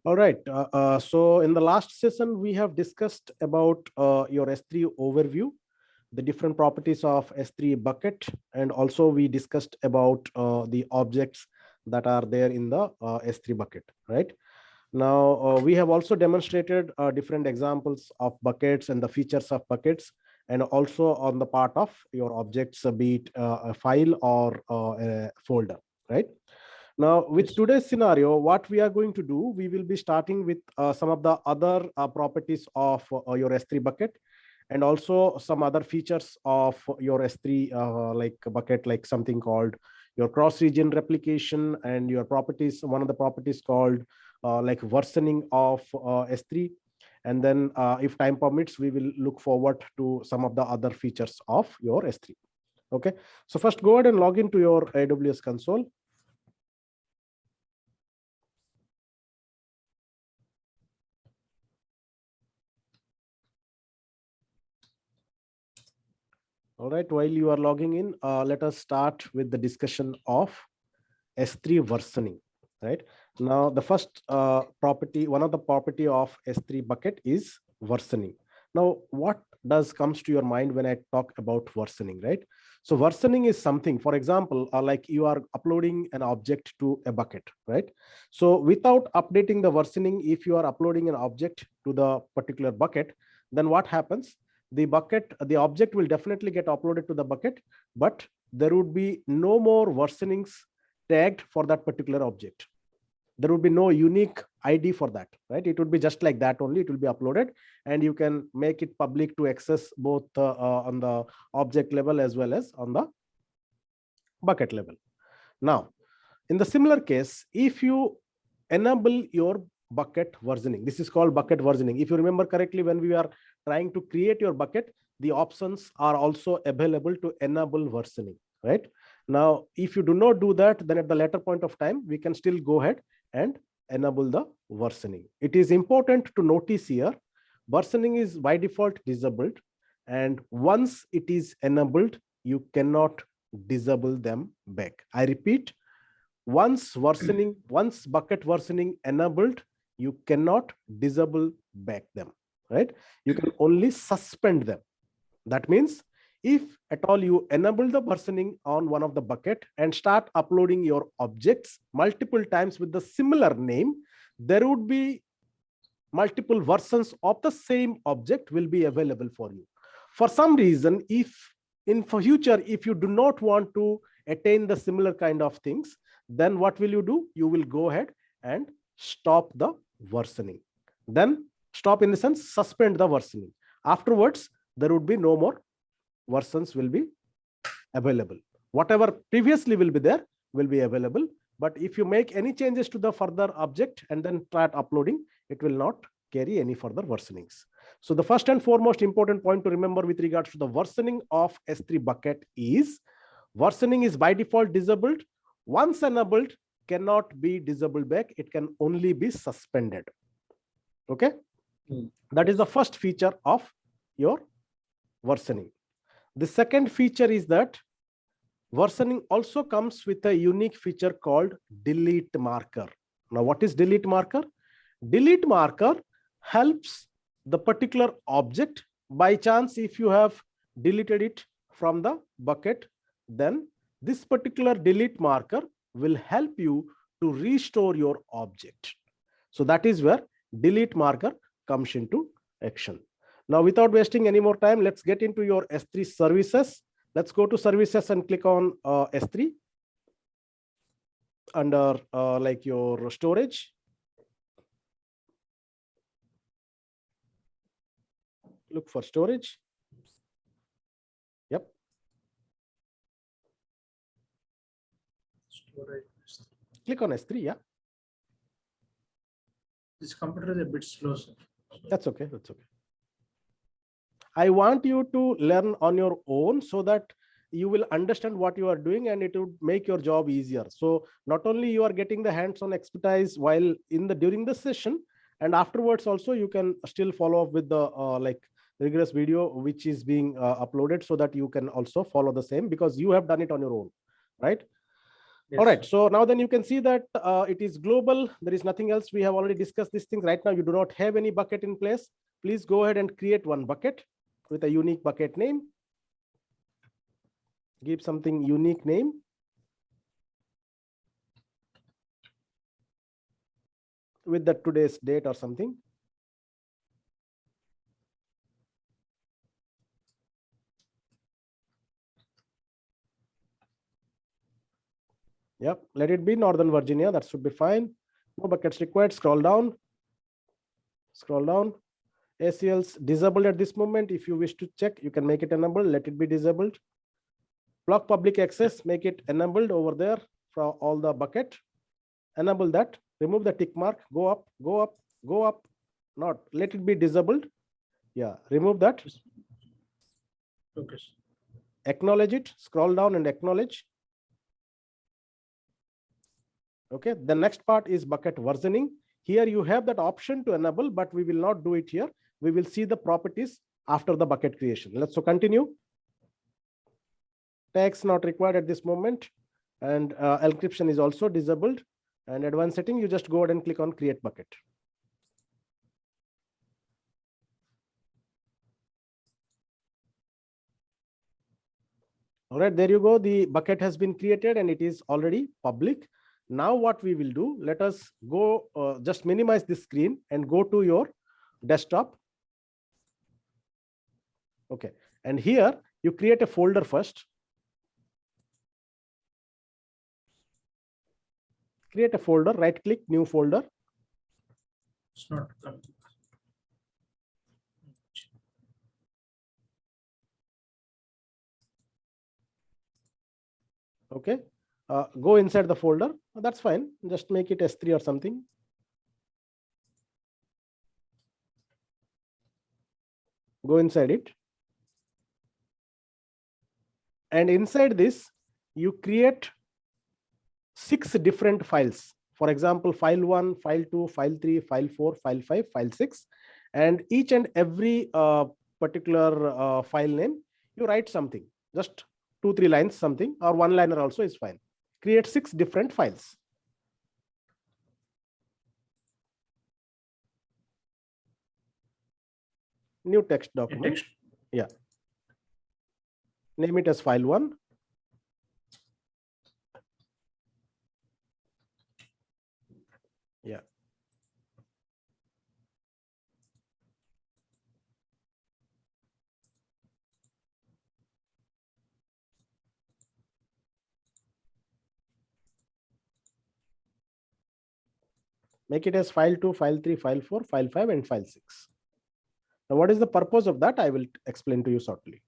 All right. So in the last session, we have discussed about your S3 overview, the different properties of S3 bucket, and also we discussed about the objects that are there in the S3 bucket, right? Now, we have also demonstrated different examples of buckets and the features of buckets, and also on the part of your objects, be it a file or a folder, right? Now, with Yes. today's scenario, what we are going to do, we will be starting with some of the other properties of your S3 bucket, and also some other features of your S3 like bucket, like something called your cross-region replication, and your properties, one of the properties called like versioning of S3. And then if time permits, we will look forward to some of the other features of your S3. Okay, so first go ahead and log into your AWS console. All right, while you are logging in, let us start with the discussion of S3 versioning, right? Now, the first property, one of the property of S3 bucket is versioning. Now, what does comes to your mind when I talk about versioning, right? So versioning is something, for example, like you are uploading an object to a bucket, right? So without updating the versioning, if you are uploading an object to the particular bucket, then what happens? The bucket, the object will definitely get uploaded to the bucket, but there would be no more versionings tagged for that particular object. There would be no unique ID for that, right? It would be just like that only. It will be uploaded, and you can make it public to access both on the object level as well as on the bucket level. Now, in the similar case, if you enable your bucket versioning, this is called bucket versioning. If you remember correctly, when we are trying to create your bucket, the options are also available to enable versioning, right? Now, if you do not do that, then at the later point of time, we can still go ahead and enable the versioning. It is important to notice here, versioning is by default disabled, and once it is enabled, you cannot disable them back. I repeat, once bucket versioning enabled, you cannot disable back them, right? You can only suspend them. That means if at all you enable the versioning on one of the bucket and start uploading your objects multiple times with the similar name, there would be multiple versions of the same object will be available for you. For some reason, if in future, if you do not want to attain the similar kind of things, then what will you do? You will go ahead and stop the versioning. Then stop in the sense, suspend the versioning. Afterwards, there would be no more versions will be available. Whatever previously will be there will be available. But if you make any changes to the further object and then start uploading, it will not carry any further versionings. So the first and foremost important point to remember with regards to the versioning of S3 bucket is versioning is by default disabled. Once enabled, cannot be disabled back. It can only be suspended. Okay. That is the first feature of your versioning. The second feature is that versioning also comes with a unique feature called delete marker. Now, what is delete marker? Delete marker helps the particular object. By chance, if you have deleted it from the bucket, then this particular delete marker will help you to restore your object. So that is where delete marker comes into action. Now, without wasting any more time, let's get into your S3 services. Let's go to services and click on S3 under like your storage. Look for storage. Yep. Storage. Click on S3. Yeah. This computer is a bit slow, sir. That's okay. That's okay. I want you to learn on your own so that you will understand what you are doing and it would make your job easier. So not only you are getting the hands-on expertise while during the session, and afterwards also you can still follow up with the like rigorous video which is being uploaded, so that you can also follow the same because you have done it on your own, right? All right, so now then you can see that it is global. There is nothing else. We have already discussed these things. Right now, you do not have any bucket in place. Please go ahead and create one bucket with a unique bucket name. Give something unique name. With the today's date or something. Yep, let it be Northern Virginia. That should be fine. No buckets required. Scroll down. Scroll down. ACL's disabled at this moment. If you wish to check, you can make it enabled. Let it be disabled. Block public access. Make it enabled over there for all the bucket. Enable that. Remove the tick mark. Go up. Go up. Go up. Not. Let it be disabled. Yeah. Remove that. Okay. Acknowledge it. Scroll down and acknowledge. Okay, the next part is bucket versioning. Here you have that option to enable, but we will not do it here. We will see the properties after the bucket creation. Let's so continue. Tags not required at this moment, and encryption is also disabled. And advanced setting, you just go ahead and click on create bucket. All right, there you go. The bucket has been created and it is already public. Now what we will do, let us go, just minimize the screen and go to your desktop. Okay, and here you create a folder first. Create a folder, right click, new folder. It's not coming. Okay, go inside the folder. That's fine. Just make it S3 or something. Go inside it. And inside this, you create 6 different files. For example, file 1, file 2, file 3, file 4, file 5, file 6. And each and every particular file name, you write something. Just 2-3 lines something, or one liner also is fine. Create 6 different files. New text document. Text. Yeah. Name it as file 1. Yeah. Make it as file 2, file 3, file 4, file 5, and file 6. Now, what is the purpose of that? I will explain to you shortly.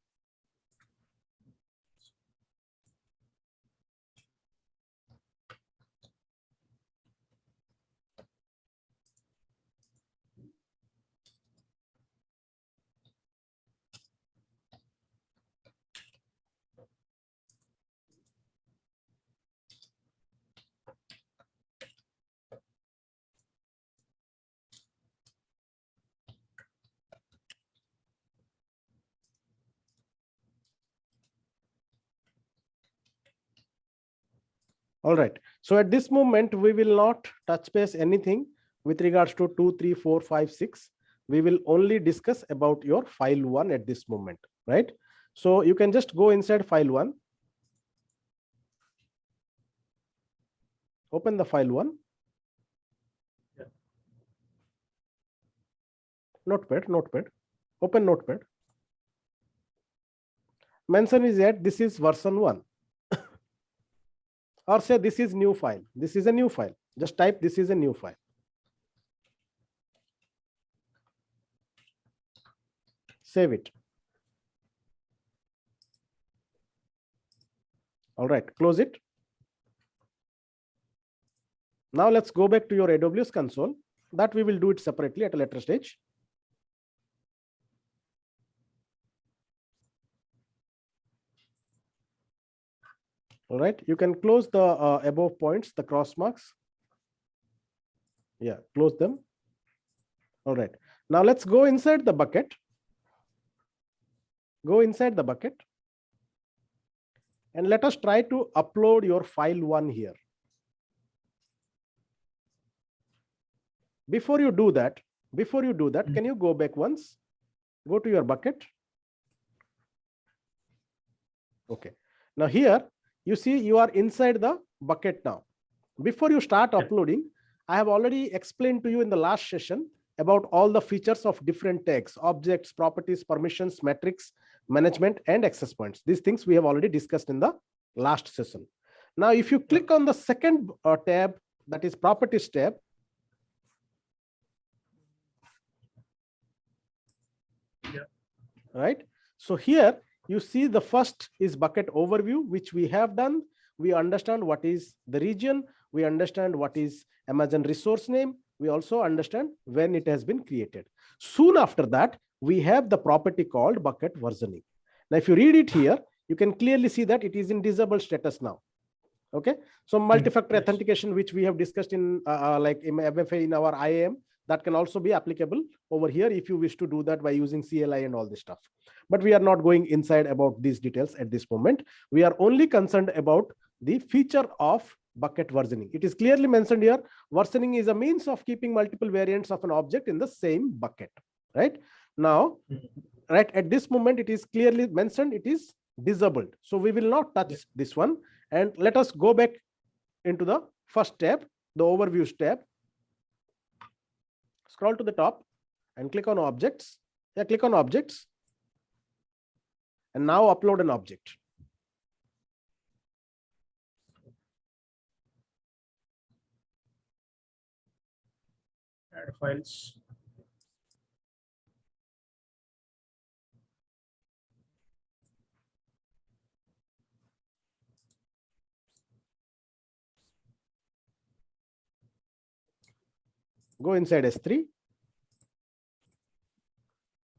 All right. So at this moment, we will not touch base anything with regards to 2, 3, 4, 5, 6. We will only discuss about your file 1 at this moment, right? So you can just go inside file 1. Open the file 1. Yeah. Notepad. Open Notepad. Mention is that this is version 1. Or say this is new file. This is a new file. Just type this is a new file. Save it. All right, close it. Now let's go back to your AWS console. That we will do it separately at a later stage. All right, you can close the above points, the cross marks. Yeah, close them. All right, now let's go inside the bucket. Go inside the bucket And let us try to upload your file 1 here. Before you do that, can you go back once? Go to your bucket. Okay. Now here, you see you are inside the bucket now. Before you start uploading, I have already explained to you in the last session about all the features of different tags, objects, properties, permissions, metrics, management, and access points. These things we have already discussed in the last session. Now, if you click on the second tab, that is properties tab, right? So here you see the first is bucket overview, which we have done. We understand what is the region. We understand what is Amazon resource name. We also understand when it has been created. Soon after that, we have the property called bucket versioning. Now, if you read it here, you can clearly see that it is in disabled status now. Okay. So multi-factor authentication, which we have discussed in like in MFA in our IAM, that can also be applicable over here if you wish to do that by using CLI and all this stuff. But we are not going inside about these details at this moment. We are only concerned about the feature of bucket versioning. It is clearly mentioned here. Versioning is a means of keeping multiple variants of an object in the same bucket. Right now, right at this moment, it is clearly mentioned it is disabled. So we will not touch this one. And let us go back into the first tab, the overview tab. Scroll to the top and click on objects. Yeah, click on objects. And now upload an object. Add files. Go inside S3.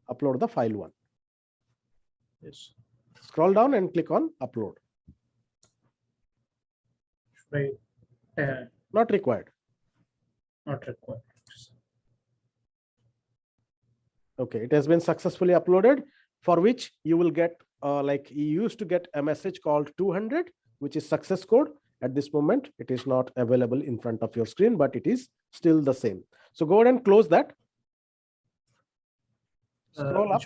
Upload the file 1. Yes. Scroll down and click on upload. Should I? Not required. Not required. Okay, it has been successfully uploaded, for which you will get like you used to get a message called 200, which is success code. At this moment, it is not available in front of your screen, but it is still the same. So go ahead and close that. Scroll up.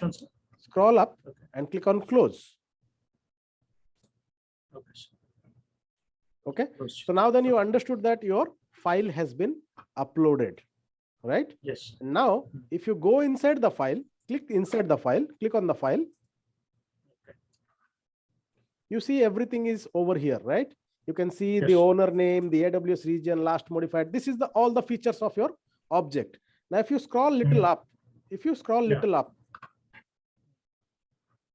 Scroll up and click on close. Okay. So now then you understood that your file has been uploaded, right? Yes. Now, if you go inside the file, click inside the file, click on the file. You see everything is over here, right? You can see the owner name, the AWS region, last modified. This is the all the features of your object. Now, if you scroll little up, up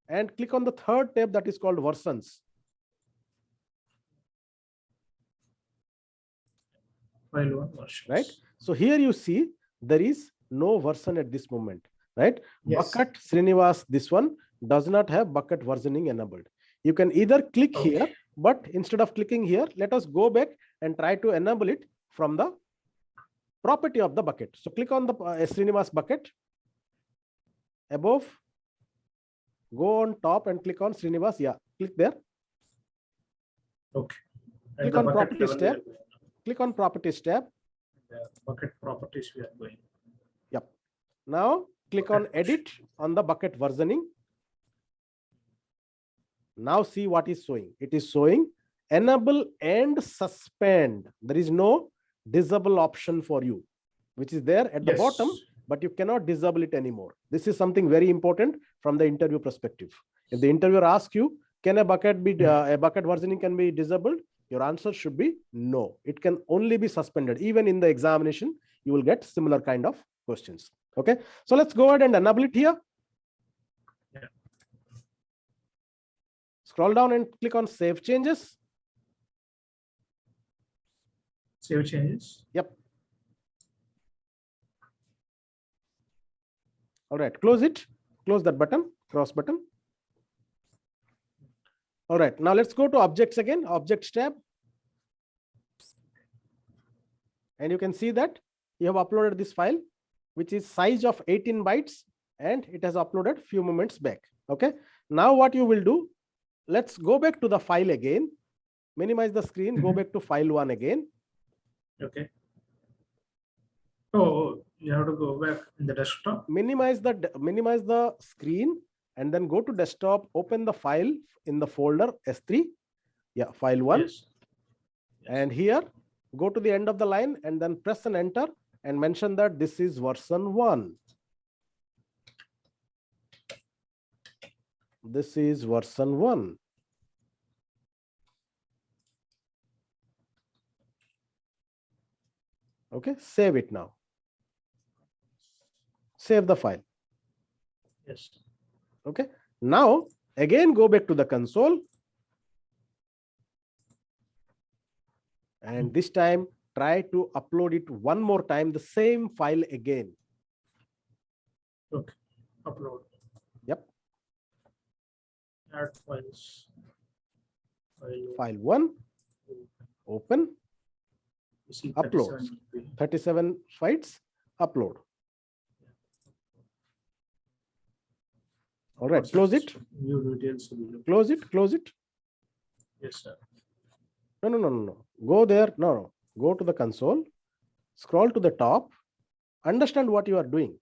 and click on the third tab that is called versions. File 1 versions. Right. So here you see there is no version at this moment, right? Yes. Bucket Srinivas, this one does not have bucket versioning enabled. You can either click here, but instead of clicking here, let us go back and try to enable it from the property of the bucket. So click on the Srinivas bucket. Above, go on top and click on Srinivas. Yeah, click there. Okay. Click on properties tab. Click on properties tab. Bucket properties we are going. Yep. Now click on edit on the bucket versioning. Now see what is showing. It is showing enable and suspend. There is no disable option for you, which is there at the bottom, but you cannot disable it anymore. This is something very important from the interview perspective. If the interviewer asks you, can a bucket be a bucket versioning can be disabled? Your answer should be no. It can only be suspended. Even in the examination, you will get similar kind of questions. Okay. So let's go ahead and enable it here. Scroll down and click on Save Changes. Save changes. Yep. All right. Close it. Close that button. Cross button. All right. Now let's go to Objects again. Objects tab. And you can see that you have uploaded this file, which is size of 18 bytes, and it has uploaded few moments back. Okay. Now what you will do, let's go back to the file again. Minimize the screen, go back to file 1 again. Okay. Oh, you have to go back in the desktop. Minimize the screen and then go to desktop, open the file in the folder S3. Yeah, file 1. Yes. And here, go to the end of the line and then press and enter and mention that this is version 1. This is version 1. Okay, save it now. Save the file. Yes. Okay, now again go back to the console. And this time try to upload it one more time, the same file again. Okay. Upload. Yep. Add files. File 1. Open. You see Upload. 37 files. Upload. All right, close it. New details. Close it. Close it. Yes, sir. No. Go there. No. Go to the console. Scroll to the top. Understand what you are doing.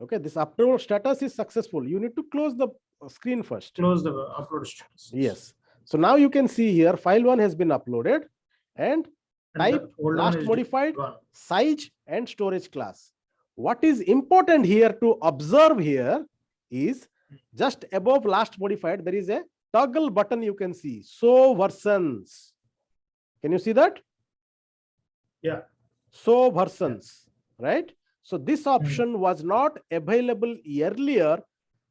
Okay, this upload status is successful. You need to close the screen first. Close the upload status. Yes. So now you can see here file 1 has been uploaded and type last modified, size and storage class. What is important here to observe here is just above last modified, there is a toggle button you can see. So versions. Can you see that? Yeah. So versions, right? So this option was not available earlier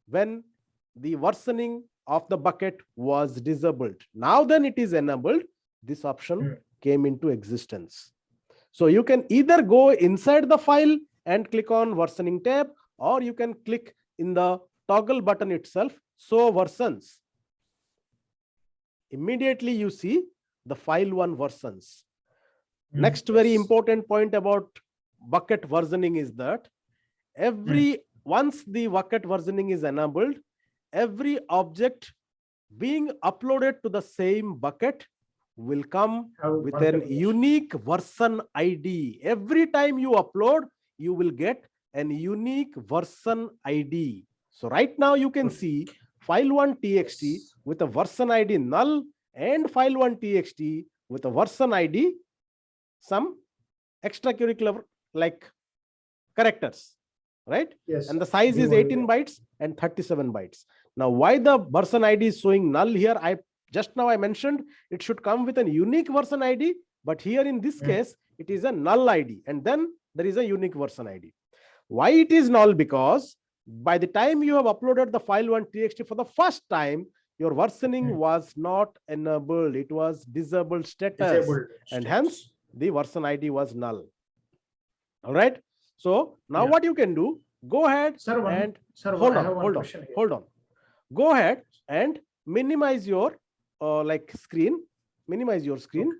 when the versioning of the bucket was disabled. Now then it is enabled. This option came into existence. So you can either go inside the file and click on versioning tab, or you can click in the toggle button itself, so versions. Immediately you see the file 1 versions. Next very important point about bucket versioning is that once the bucket versioning is enabled, every object being uploaded to the same bucket will come with a unique version ID. Every time you upload, you will get an unique version ID. So right now you can see file1.txt with a version ID null and file1.txt with a version ID some extracurricular like characters, right? Yes. And the size is 18 bytes and 37 bytes. Now, why the version ID is showing null here? Just now I mentioned it should come with a unique version ID, but here in this case, it is a null ID, and then there is a unique version ID. Why it is null? Because by the time you have uploaded the file1.txt for the first time, your versioning was not enabled. It was disabled status, and hence the version ID was null. All right. So now what you can do, go ahead and hold on. Go ahead and minimize your screen. Minimize your screen.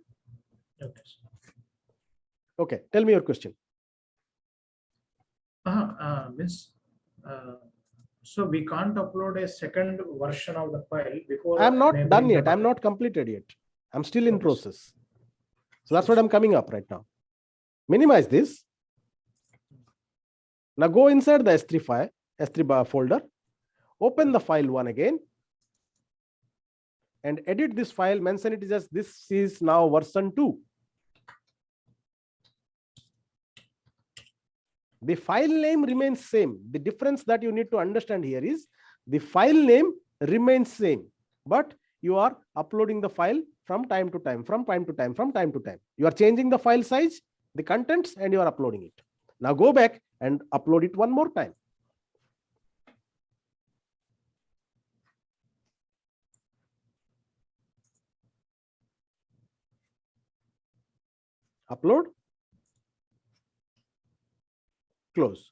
Okay. Tell me your question. So we can't upload a second version of the file before. I'm not done yet. I'm not completed yet. I'm still in process. So that's what I'm coming up right now. Minimize this. Now go inside the S3 file, S3 folder, open the file 1 again, and edit this file, mention it as this is now version 2. The file name remains same. The difference that you need to understand here is the file name remains same, but you are uploading the file from time to time. You are changing the file size, the contents, and you are uploading it. Now go back and upload it one more time. Upload. Close.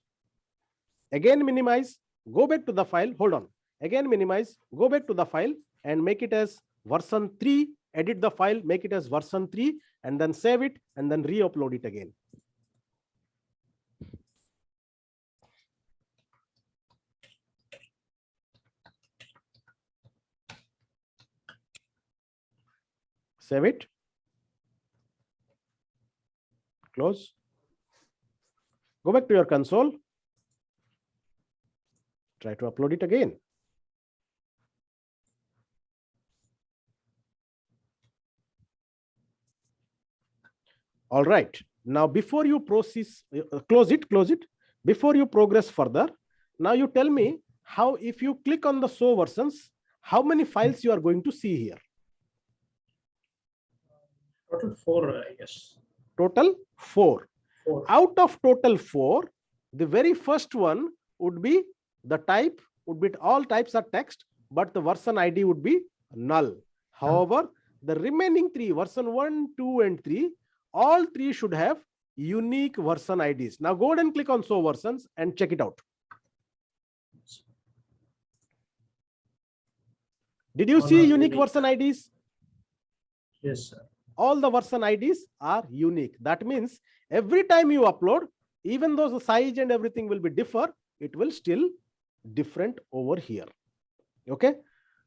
Again minimize, go back to the file, hold on. Again minimize, go back to the file and make it as version 3, edit the file, make it as version 3, and then save it and then re-upload it again. Save it. Close. Go back to your console. Try to upload it again. All right. Now, before you proceed, close it. Before you progress further, now you tell me how, if you click on the show versions, how many files you are going to see here? Total 4, I guess. Total 4. 4. Out of total 4, the very first one would be the type, would be all types are text, but the version ID would be null. However, the remaining 3, version 1, 2, and 3, all 3 should have unique version IDs. Now go ahead and click on show versions and check it out. Did you see unique version IDs? Yes, sir. All the version IDs are unique. That means every time you upload, even though the size and everything will be differ, it will still different over here. Okay.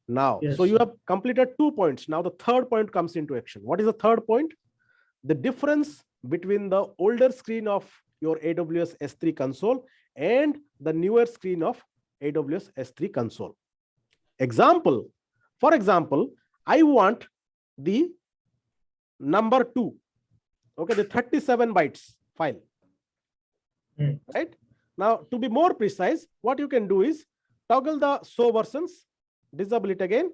Now, yes, so you have completed 2 points. Now the third point comes into action. What is the third point? The difference between the older screen of your AWS S3 console and the newer screen of AWS S3 console. Example. For example, I want the number 2, okay, the 37 bytes file, right? Now, to be more precise, what you can do is toggle the show versions, disable it again.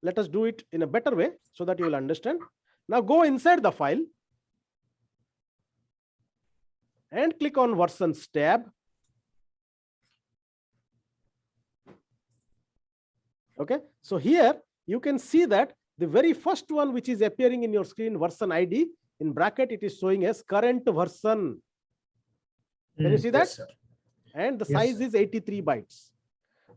Let us do it in a better way so that you will understand. Now go inside the file and click on versions tab. Okay, so here you can see that the very first one which is appearing in your screen, version ID, in bracket it is showing as current version. Can you see that? Yes, sir. And the Yes, size sir. is 83 bytes.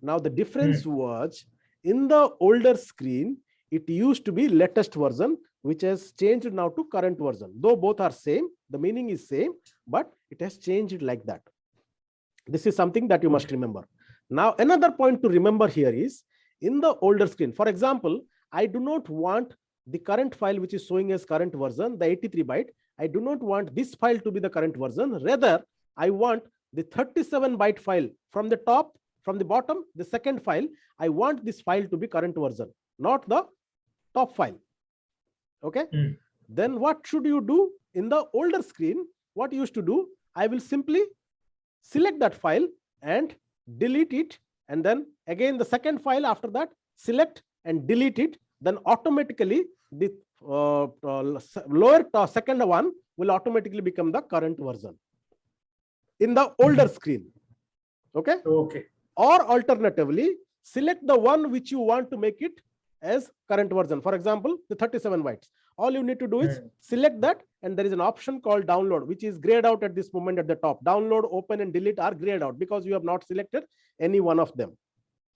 Now the difference was, in the older screen, it used to be latest version, which has changed now to current version. Though both are same, the meaning is same, but it has changed like that. This is something that you must remember. Now, another point to remember here is, in the older screen, for example, I do not want the current file which is showing as current version, the 83 byte. I do not want this file to be the current version. Rather, I want the 37 byte file from the top, from the bottom, the second file. I want this file to be current version, not the top file. Okay. Then what should you do in the older screen? What you used to do, I will simply select that file and delete it. And then again, the second file after that, select and delete it. Then automatically the lower second one will automatically become the current version in the older screen. Okay. Okay. Or alternatively, select the one which you want to make it as current version. For example, the 37 bytes. All you need to do is select that, and there is an option called download, which is grayed out at this moment at the top. Download, open, and delete are grayed out because you have not selected any one of them,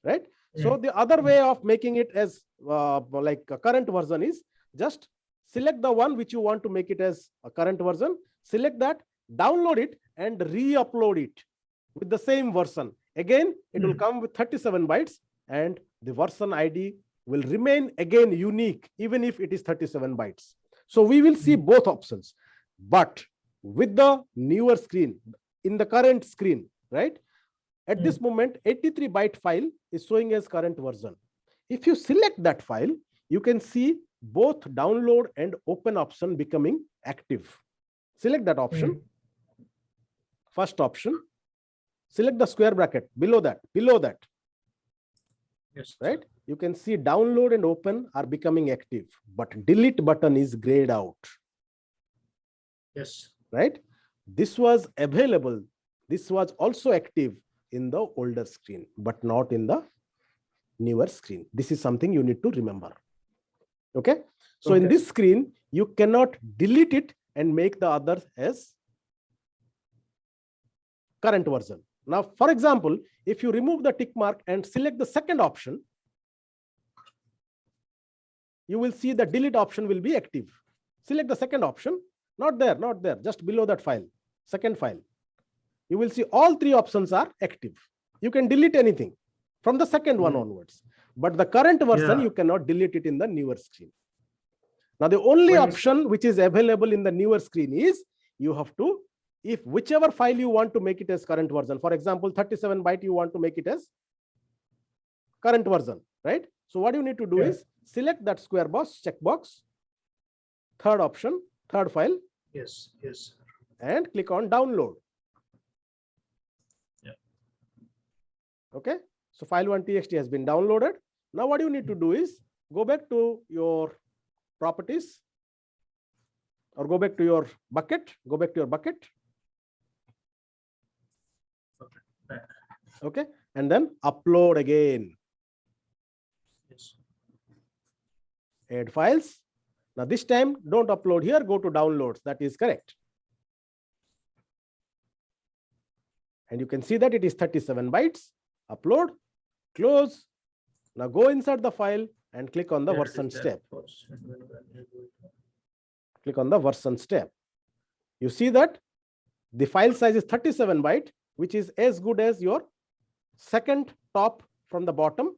right? So the other way of making it as like a current version is just select the one which you want to make it as a current version, select that, download it, and re-upload it with the same version. Again, it will come with 37 bytes, and the version ID will remain again unique, even if it is 37 bytes. So we will see both options, but with the newer screen, in the current screen, right? At this moment, 83 byte file is showing as current version. If you select that file, you can see both download and open option becoming active. Select that option. First option, select the square bracket below that, Yes. right? You can see download and open are becoming active, but delete button is grayed out. Yes. Right? This was available. This was also active in the older screen, but not in the newer screen. This is something you need to remember. Okay. So in this screen, you cannot delete it and make the others as current version. Now, for example, if you remove the tick mark and select the second option, you will see the delete option will be active. Select the second option, not there, just below that file, second file. You will see all three options are active. You can delete anything from the second one onwards, but the current version, you cannot delete it in the newer screen. Now, the only When we- option which is available in the newer screen is you have to, if whichever file you want to make it as current version, for example, 37 byte, you want to make it as current version, right? So what you need to do Yeah. is select that square box, checkbox, third option, third file, Yes, yes. and click on download. Yeah. Okay. So file1.txt has been downloaded. Now what you need to do is go back to your properties or go back to your bucket, Back. okay, and then upload again, Yes. add files. Now this time don't upload here, go to downloads. That is correct. And you can see that it is 37 bytes. Upload, close. Now go inside the file and click on the Yeah, it version is there, step. of course. And when you do it, Click on the version step. You see that the file size is 37 byte, which is as good as your second top from the bottom,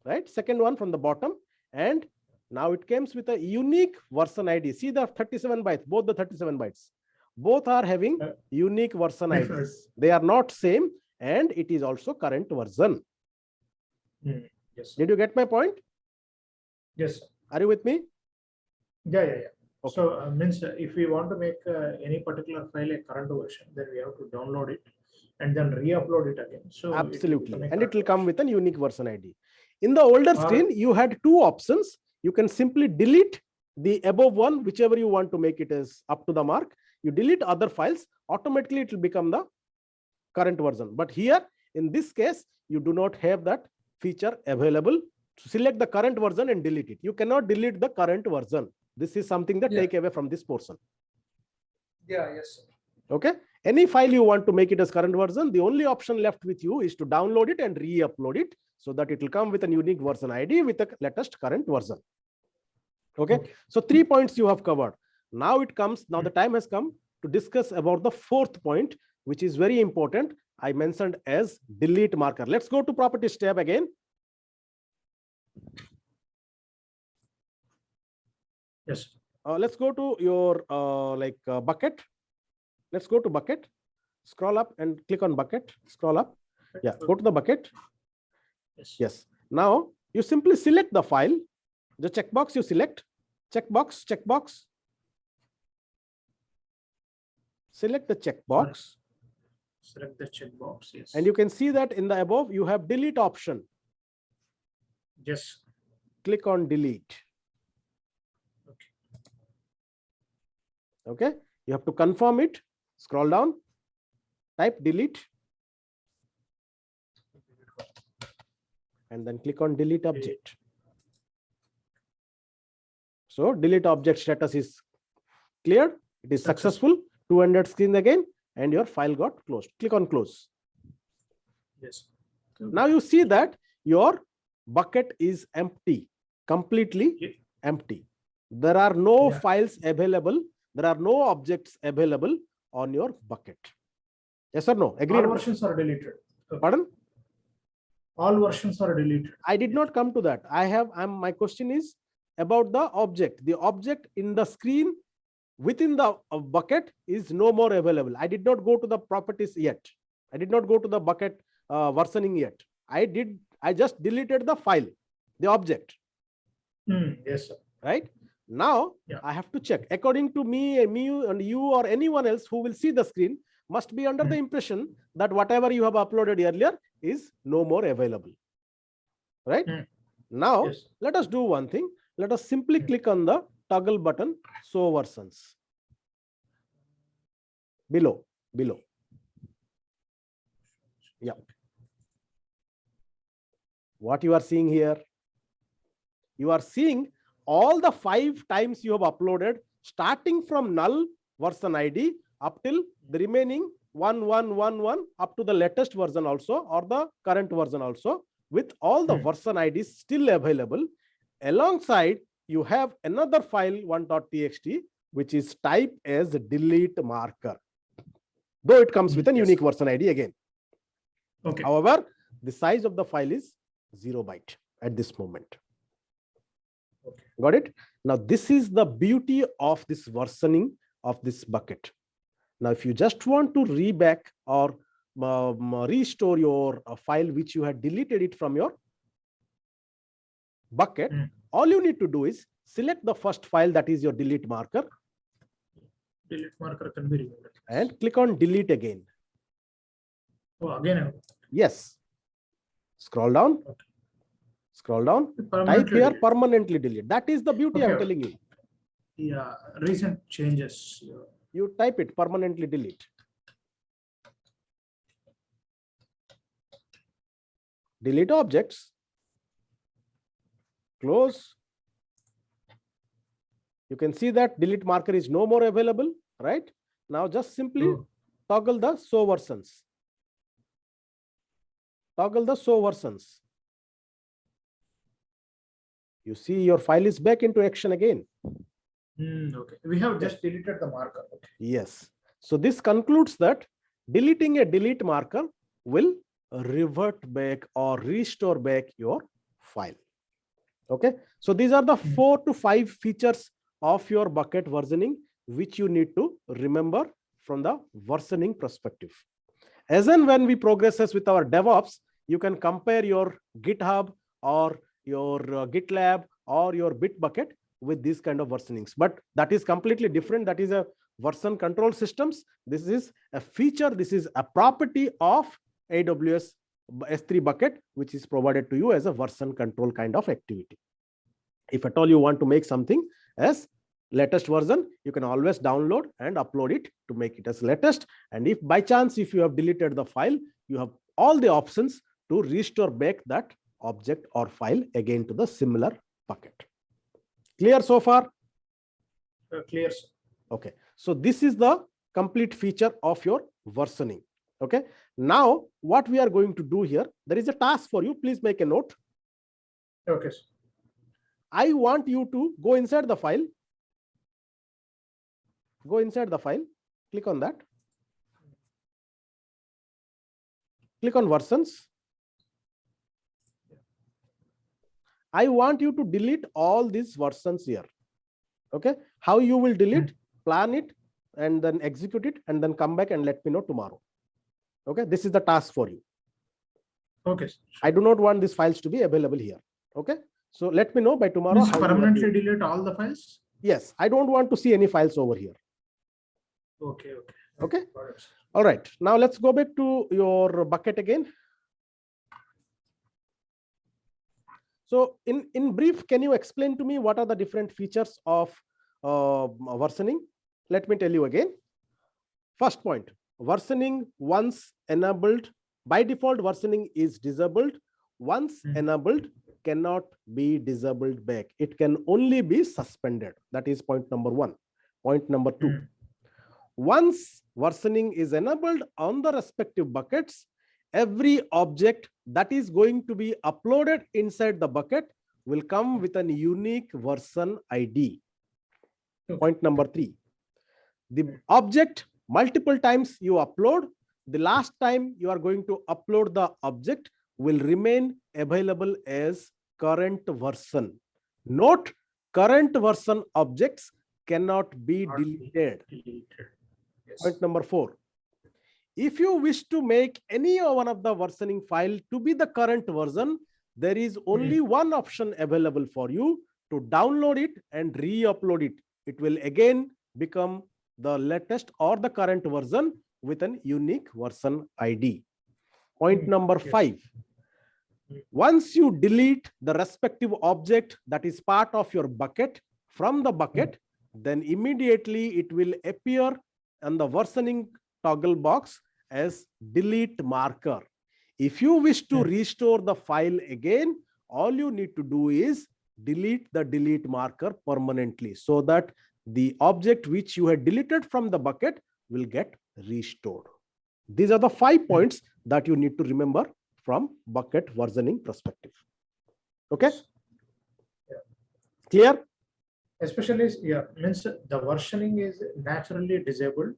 right? Second one from the bottom. And now it comes with a unique version ID. See the 37 bytes, both the 37 bytes. Both are having unique version Different. IDs. They are not same, and it is also current version. Yes. Did you get my point? Yes. Are you with me? Yeah. Okay. So means if we want to make any particular file a current version, then we have to download it and then re-upload it again. So absolutely, and it will come with a unique version ID. In the older screen, you had two options. You can simply delete the above one, whichever you want to make it as up to the mark. You delete other files, automatically it will become the current version. But here, in this case, you do not have that feature available. To select the current version and delete it. You cannot delete the current version. This is something that take away from this portion. Yeah, yes. Okay. Any file you want to make it as current version, the only option left with you is to download it and re-upload it so that it will come with a unique version ID with the latest current version. Okay. So 3 points you have covered. Now it comes, now the time has come to discuss about the fourth point, which is very important. I mentioned as delete marker. Let's go to properties tab again. Yes. Let's go to your bucket. Let's go to bucket. Scroll up and click on bucket. Scroll up. Yeah, go to the bucket. Yes. Now you simply select the file. The checkbox you select. Checkbox. Select the checkbox. Select the checkbox. Yes. And you can see that in the above you have delete option. Yes. Click on delete. Okay. You have to confirm it. Scroll down. Type delete. And then click on delete object. So delete object status is cleared. It is successful. 200 screen again, and your file got closed. Click on close. Yes. Now you see that your bucket is empty, completely empty. There are no files available. There are no objects available on your bucket. Yes or no? Agreed? All versions are deleted. Pardon? All versions are deleted. I did not come to that. My question is about the object. The object in the screen within the bucket is no more available. I did not go to the properties yet. I did not go to the bucket versioning yet. I just deleted the file, the object. Yes, sir. Right? Now, I have to check. According to me and you or anyone else who will see the screen must be under the impression that whatever you have uploaded earlier is no more available. Right? Now, let us do one thing. Let us simply click on the toggle button, show versions. Below. Yeah. What you are seeing here? You are seeing all the 5 times you have uploaded, starting from null version ID up till the remaining 1111 up to the latest version also, or the current version also, with all the version IDs still available. Alongside, you have another file 1.txt, which is typed as delete marker, though it comes with a unique version ID again. Okay. However, the size of the file is 0 byte at this moment. Okay. Got it? Now, this is the beauty of this versioning of this bucket. Now, if you just want to reback or restore your file which you had deleted it from your bucket, all you need to do is select the first file, that is your delete marker. Delete marker can be removed. And click on delete again. Oh, again. Yes. Scroll down. Okay. Scroll down. Permanently Type here delete. permanently delete. That is the beauty Okay. I'm telling you. Yeah, recent changes. You type it permanently delete. Delete objects. Close. You can see that delete marker is no more available, right? Now just simply toggle the show versions. Toggle the show versions. You see your file is back into action again. Okay. We have just deleted the marker. Okay. Yes. So this concludes that deleting a delete marker will revert back or restore back your file. Okay. So these are the 4 to 5 features of your bucket versioning, which you need to remember from the versioning perspective. As and when we progresses with our DevOps, you can compare your GitHub or your GitLab or your Bitbucket with these kind of versionings. But that is completely different. That is a version control systems. This is a feature. This is a property of AWS S3 bucket, which is provided to you as a version control kind of activity. If at all you want to make something as latest version, you can always download and upload it to make it as latest. And if by chance, if you have deleted the file, you have all the options to restore back that object or file again to the similar bucket. Clear so far? Clear. Sir. Okay. So this is the complete feature of your versioning. Okay. Now, what we are going to do here, there is a task for you. Please make a note. Okay. Sir. I want you to go inside the file. Go inside the file. Click on that. Click on versions. I want you to delete all these versions here. Okay. How you will delete? Plan it and then execute it and then come back and let me know tomorrow. Okay. This is the task for you. Okay. Sure. I do not want these files to be available here. Okay. So let me know by tomorrow. How permanently delete all the files? Yes. I don't want to see any files over here. Okay. Okay. All right. Now let's go back to your bucket again. So in brief, can you explain to me what are the different features of versioning? Let me tell you again. First point, versioning once enabled, by default versioning is disabled. Once enabled, cannot be disabled back. It can only be suspended. That is point number 1. Point number 2. Once versioning is enabled on the respective buckets, every object that is going to be uploaded inside the bucket will come with a unique version ID. Point number 3. The object, multiple times you upload, the last time you are going to upload the object will remain available as current version. Note, current version objects cannot be deleted. Yes. Point number 4. If you wish to make any one of the versioning file to be the current version, there is only one option available for you: to download it and re-upload it. It will again become the latest or the current version with an unique version ID. Point number 5. Once you delete the respective object that is part of your bucket from the bucket, then immediately it will appear on the versioning toggle box as delete marker. If you wish to restore the file again, all you need to do is delete the delete marker permanently, so that the object which you had deleted from the bucket will get restored. These are the 5 points that you need to remember from bucket versioning perspective. Okay? Clear? Especially, means the versioning is naturally disabled,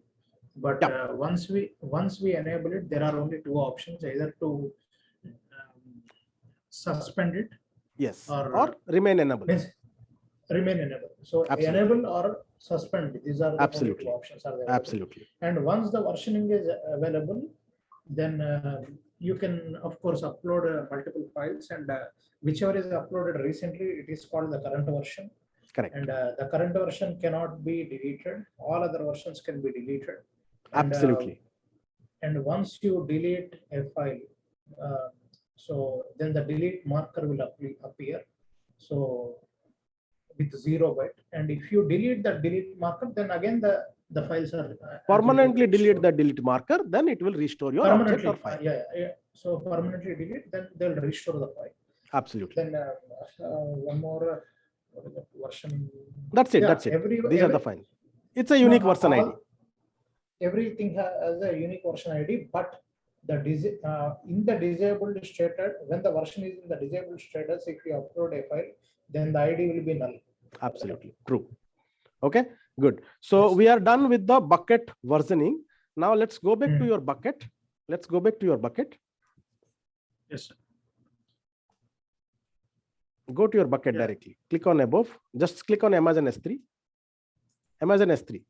but once we enable it, there are only 2 options: either to suspend it, yes, or remain enabled. remain enabled. So Absolutely. enable or suspend. These are the only Absolutely. two options are available. Absolutely. And once the versioning is available, then you can of course upload multiple files, and whichever is uploaded recently, it is called the current version. Correct. And the current version cannot be deleted. All other versions can be deleted. And, Absolutely. And once you delete a file, so then the delete marker will appear. So with 0 byte, and if you delete the delete marker, then again the files are permanently delete the delete marker, then it will restore your object or file. Yeah. So permanently delete, then they'll restore the file. Absolutely. Then one more version. That's it. Yeah, that's it. These are the files. It's a unique version ID. Everything has a unique version ID, but the in the disabled status, when the version is in the disabled status, if you upload a file, then the ID will be null. Absolutely true. Okay, good. So yes, we are done with the bucket versioning. Now let's go back to your bucket. Let's go back to your bucket. Yes, sir. Go to your bucket directly. Click on above. Just click on Amazon S3. Amazon S3.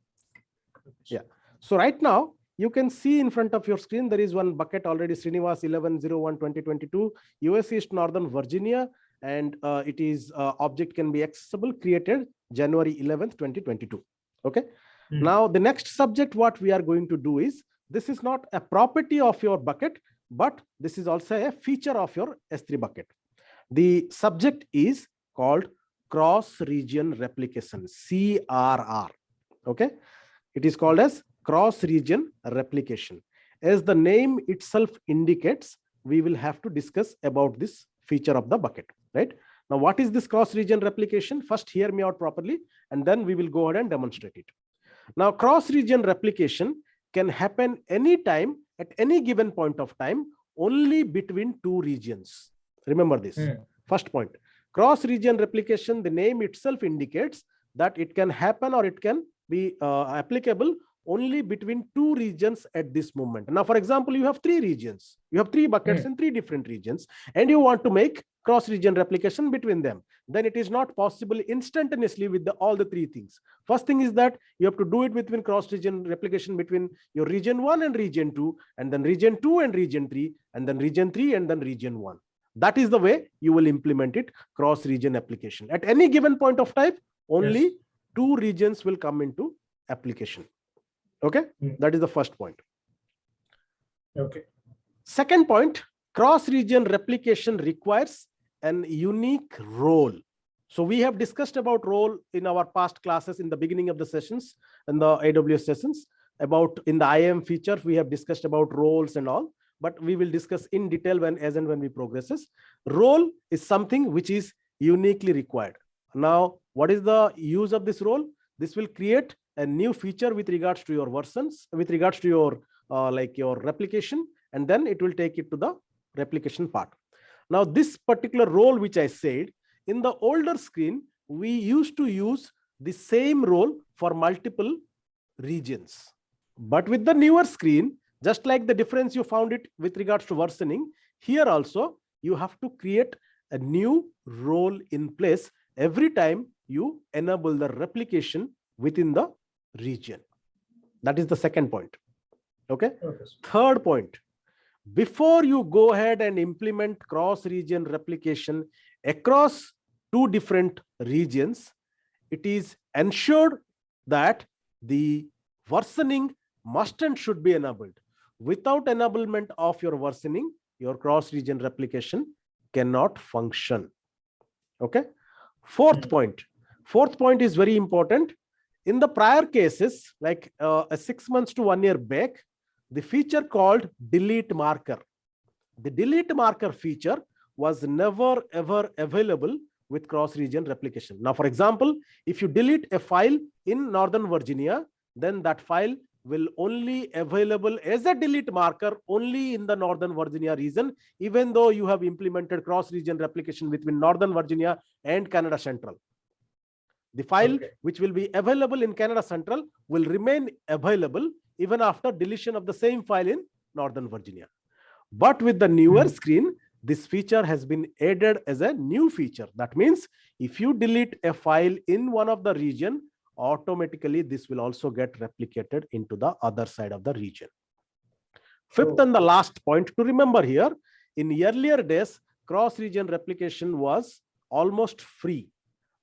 Yeah. So right now, you can see in front of your screen, there is one bucket already, Srinivas 11/01/2022, US East Northern Virginia, and it is object can be accessible, created January 11th, 2022. Okay. Now, the next subject, what we are going to do is, this is not a property of your bucket, but this is also a feature of your S3 bucket. The subject is called cross-region replication, CRR. Okay. It is called as cross-region replication. As the name itself indicates, we will have to discuss about this feature of the bucket, right? Now, what is this cross-region replication? First, hear me out properly, and then we will go ahead and demonstrate it. Now, cross-region replication can happen anytime at any given point of time, only between two regions. Remember this. First point, cross-region replication, the name itself indicates that it can happen or it can be applicable only between two regions at this moment. Now, for example, you have three regions. You have three buckets in three different regions, and you want to make cross-region replication between them. Then it is not possible instantaneously with all the three things. First thing is that you have to do it between cross-region replication between your region 1 and region 2, and then region 2 and region 3, and then region 3 and then region 1. That is the way you will implement it, cross-region application. At any given point of time, only two regions will come into application. Okay, that is the first point. Okay. Second point, cross-region replication requires an unique role. So we have discussed about role in our past classes in the beginning of the sessions and the AWS sessions. About in the IAM feature, we have discussed about roles and all, but we will discuss in detail as and when we progresses. Role is something which is uniquely required. Now, what is the use of this role? This will create a new feature with regards to your versions, with regards to your your replication, and then it will take it to the replication part. Now, this particular role which I said, in the older screen, we used to use the same role for multiple regions. But with the newer screen, just like the difference you found it with regards to versioning, here also you have to create a new role in place every time you enable the replication within the region. That is the second point. Okay. Third point, before you go ahead and implement cross-region replication across two different regions, it is ensured that the versioning must and should be enabled. Without enablement of your versioning, your cross-region replication cannot function. Okay. Fourth point is very important. In the prior cases, like 6 months to 1 year back, the feature called delete marker. The delete marker feature was never ever available with cross-region replication. Now, for example, if you delete a file in Northern Virginia, then that file will only available as a delete marker only in the Northern Virginia region, even though you have implemented cross-region replication between Northern Virginia and Canada Central. The file which will be available in Canada Central will remain available even after deletion of the same file in Northern Virginia. But with the newer screen, this feature has been added as a new feature. That means if you delete a file in one of the region, automatically this will also get replicated into the other side of the region. Fifth and the last point to remember here, in earlier days, cross-region replication was almost free.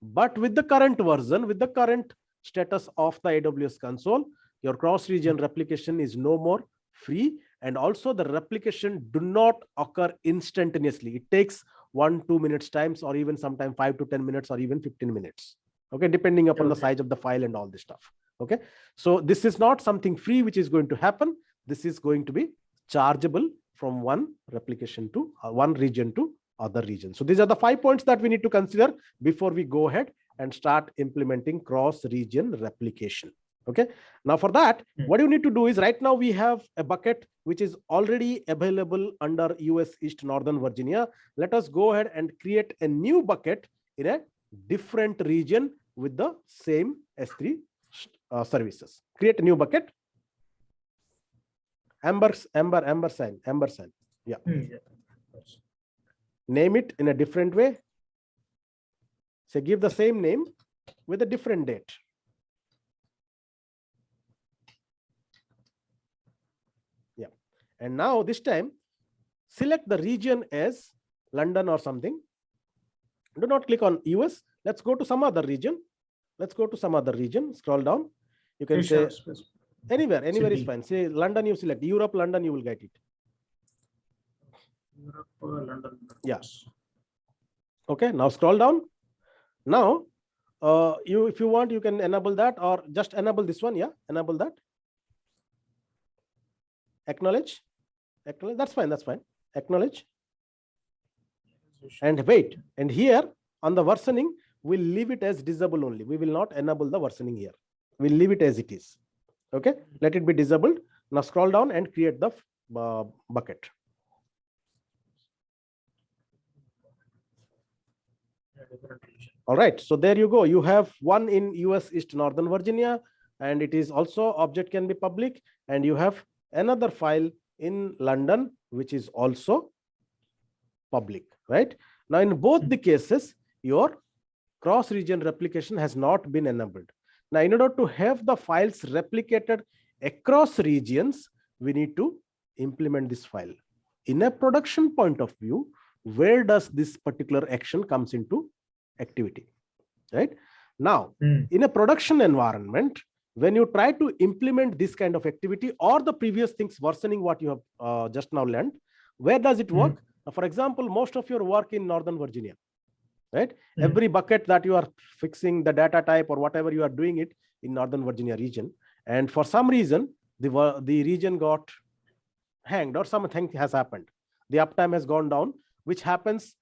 But with the current version, with the current status of the AWS console, your cross-region replication is no more free. And also the replication do not occur instantaneously. It takes 1-2 minutes times, or even sometimes 5 to 10 minutes, or even 15 minutes. Okay, depending upon the size of the file and all this stuff. Okay, so this is not something free which is going to happen. This is going to be chargeable from one replication to one region to other region. So these are the 5 points that we need to consider before we go ahead and start implementing cross-region replication. Okay, now for that, what you need to do is, right now we have a bucket which is already available under US East Northern Virginia. Let us go ahead and create a new bucket in a different region with the same S3 services. Create a new bucket. Amber sign. Yeah. Name it in a different way. So give the same name with a different date. Yeah. And now this time, select the region as London or something. Do not click on US. Let's go to some other region. Scroll down. You can say anywhere is fine. Say London, you select Europe, London, you will get it. Europe, London. Yes. Okay, now scroll down. Now, if you want, you can enable that, or just enable this one. Yeah, enable that. Acknowledge. That's fine. Acknowledge. And wait. And here on the versioning, we'll leave it as disable only. We will not enable the versioning here. We'll leave it as it is. Okay, let it be disabled. Now scroll down and create the bucket. All right, so there you go. You have one in US East Northern Virginia, and it is also object can be public, and you have another file in London, which is also public, right? Now in both the cases, your cross-region replication has not been enabled. Now, in order to have the files replicated across regions, we need to implement this file. In a production point of view, where does this particular action comes into activity, right? Now, in a production environment, when you try to implement this kind of activity or the previous things versioning what you have just now learned, where does it work? For example, most of your work in Northern Virginia, right? Every bucket that you are fixing the data type or whatever you are doing it in Northern Virginia region, and for some reason the region got hanged or something has happened, the uptime has gone down, which happens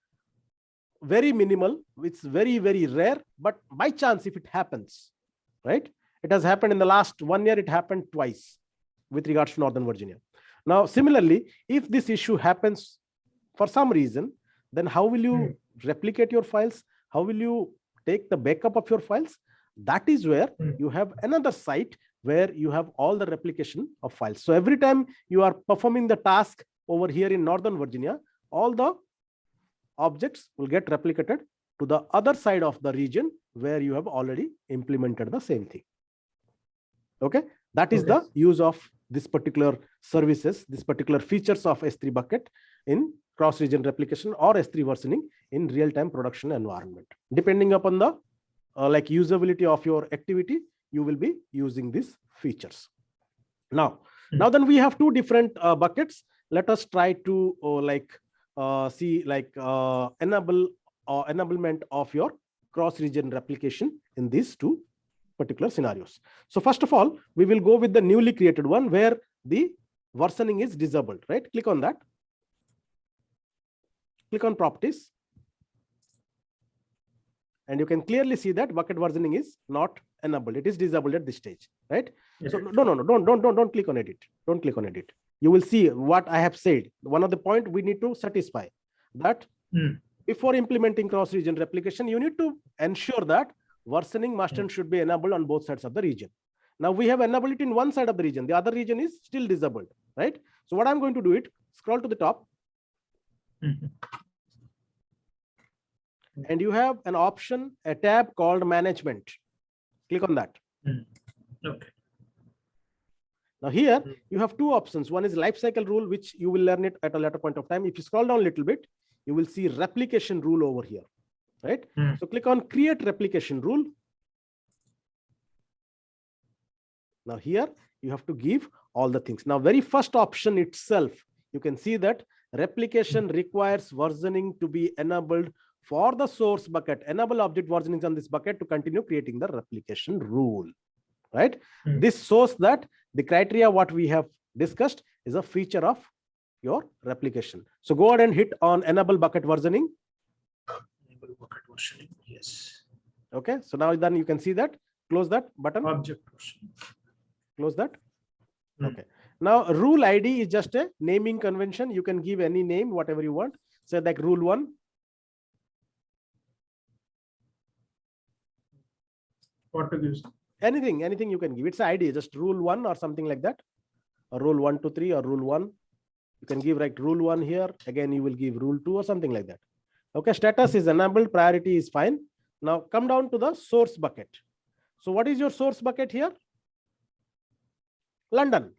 very minimal. It's very, very rare, but by chance if it happens, right? It has happened in the last 1 year. It happened twice with regards to Northern Virginia. Now similarly, if this issue happens for some reason, then how will you replicate your files? How will you take the backup of your files? That is where you have another site where you have all the replication of files. So every time you are performing the task over here in Northern Virginia, all the objects will get replicated to the other side of the region where you have already implemented the same thing. Okay, that is the use of this particular services, this particular features of S3 bucket in cross-region replication or S3 versioning in real-time production environment. Depending upon the like usability of your activity, you will be using these features. Now then we have two different buckets. Let us try to see like enablement of your cross-region replication in these two particular scenarios. So first of all, we will go with the newly created one where the versioning is disabled, right? Click on that. Click on properties. And you can clearly see that bucket versioning is not enabled. It is disabled at this stage, right? So no, don't click on edit. Don't click on edit. You will see what I have said. One of the point we need to satisfy that before implementing cross-region replication, you need to ensure that versioning must and should be enabled on both sides of the region. Now we have enabled it in one side of the region. The other region is still disabled, right? So what I'm going to do it, scroll to the top. Mhm. And you have an option, a tab called management. Click on that. Okay. Now here Mm. you have two options. One is lifecycle rule, which you will learn it at a later point of time. If you scroll down a little bit, you will see replication rule over here, right? Mm. So click on create replication rule. Now here you have to give all the things. Now very first option itself, you can see that replication requires versioning to be enabled for the source bucket. Enable object versionings on this bucket to continue creating the replication rule, right? Mm. This shows that the criteria what we have discussed is a feature of your replication. So go ahead and hit on enable bucket versioning. Enable bucket versioning. Yes. Okay, so now then you can see that. Close that button. Object versioning. Close that. Mm. Okay. Now rule ID is just a naming convention. You can give any name, whatever you want. Say like rule 1. What to use? Anything you can give. It's an ID, just rule 1 or something like that. Or rule 1, 2, 3 or rule 1. You can give like rule 1 here. Again, you will give rule 2 or something like that. Okay, status is enabled, priority is fine. Now come down to the source bucket. So what is your source bucket here? London.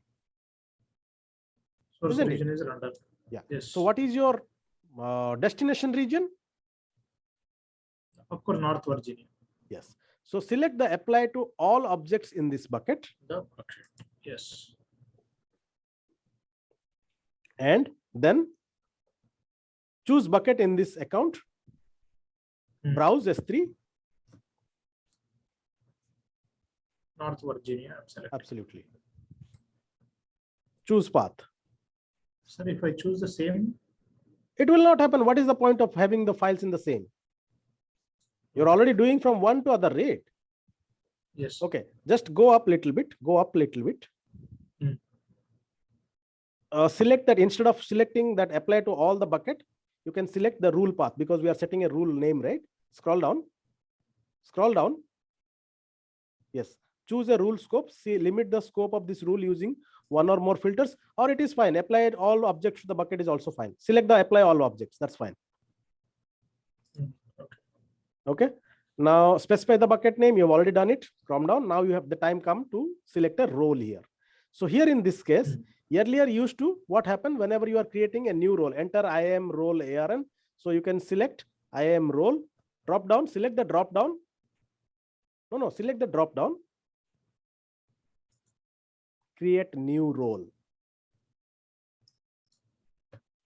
Source Isn't region is London. Yeah. Yes. So what is your destination region? Of course, North Virginia. Yes. So select the apply to all objects in this bucket. The bucket. Yes. And then choose bucket in this account. Browse S3. North Virginia. Absolutely. Choose path. Sir, if I choose the same, it will not happen. What is the point of having the files in the same? You're already doing from one to other rate. Yes. Okay, just go up a little bit. Go up a little bit. Select that. Instead of selecting that apply to all the bucket, you can select the rule path because we are setting a rule name, right? Scroll down. Scroll down. Yes. Choose a rule scope. See, limit the scope of this rule using one or more filters, or it is fine. Apply all objects to the bucket is also fine. Select the apply all objects. That's fine. Okay. Now specify the bucket name. You have already done it. Scroll down. Now you have the time come to select a role here. So here in this case, earlier used to what happened whenever you are creating a new role, enter IAM role ARN. So you can select IAM role, drop down, select the drop down. No, select the drop down. Create new role.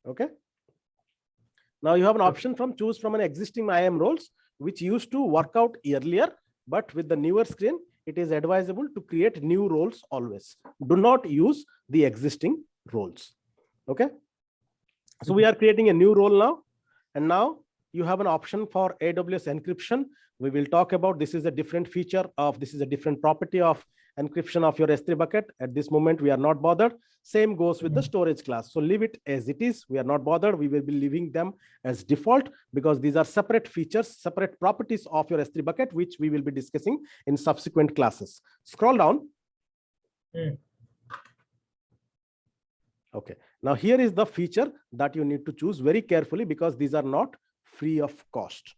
Okay. Now you have an option from choose from an existing IAM roles, which used to work out earlier, but with the newer screen, it is advisable to create new roles always. Do not use the existing roles. Okay. So we are creating a new role now. And now you have an option for AWS encryption. We will talk about this is a different feature of this is a different property of encryption of your S3 bucket. At this moment, we are not bothered. Same goes with the storage class. So leave it as it is. We are not bothered. We will be leaving them as default because these are separate features, separate properties of your S3 bucket, which we will be discussing in subsequent classes. Scroll down. Okay. Now here is the feature that you need to choose very carefully because these are not free of cost.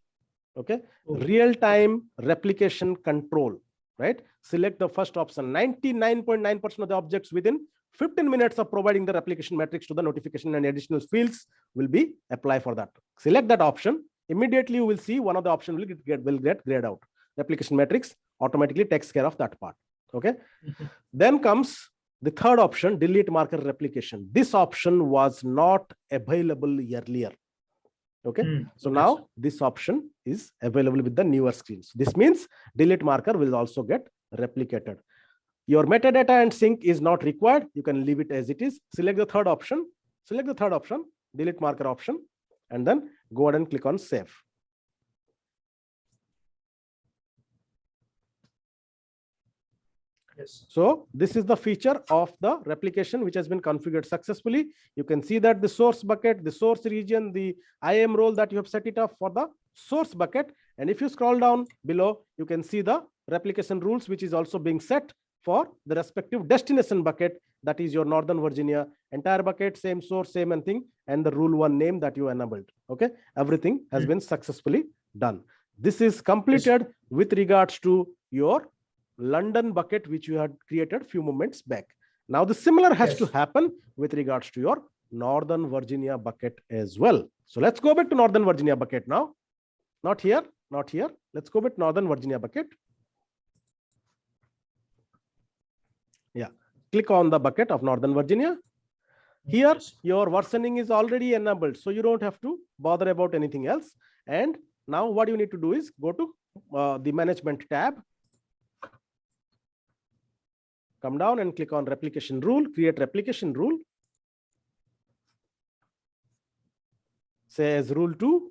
Okay. Real-time replication control, right? Select the first option. 99.9% of the objects within 15 minutes of providing the replication matrix to the notification and additional fields will be applied for that. Select that option. Immediately you will see one of the options will get grayed out. Replication matrix automatically takes care of that part. Okay. Then comes the third option, delete marker replication. This option was not available earlier. Okay. So now this option is available with the newer screens. This means delete marker will also get replicated. Your metadata and sync is not required. You can leave it as it is. Select the third option. Select the third option, delete marker option, and then go ahead and click on save. Yes. So this is the feature of the replication which has been configured successfully. You can see that the source bucket, the source region, the IAM role that you have set it up for the source bucket. And if you scroll down below, you can see the replication rules, which is also being set for the respective destination bucket, that is your Northern Virginia entire bucket, same source, same and thing, and the rule 1 name that you enabled. Okay, everything has been successfully done. This is completed with regards to your London bucket, which you had created few moments back. Now the similar has to happen with regards to your Northern Virginia bucket as well. So let's go back to Northern Virginia bucket now. Not here, not here. Let's go back to Northern Virginia bucket. Yeah, click on the bucket of Northern Virginia. Here, your worsening is already enabled, so you don't have to bother about anything else. And now what you need to do is go to the management tab. Come down and click on replication rule, create replication rule. Say as rule 2.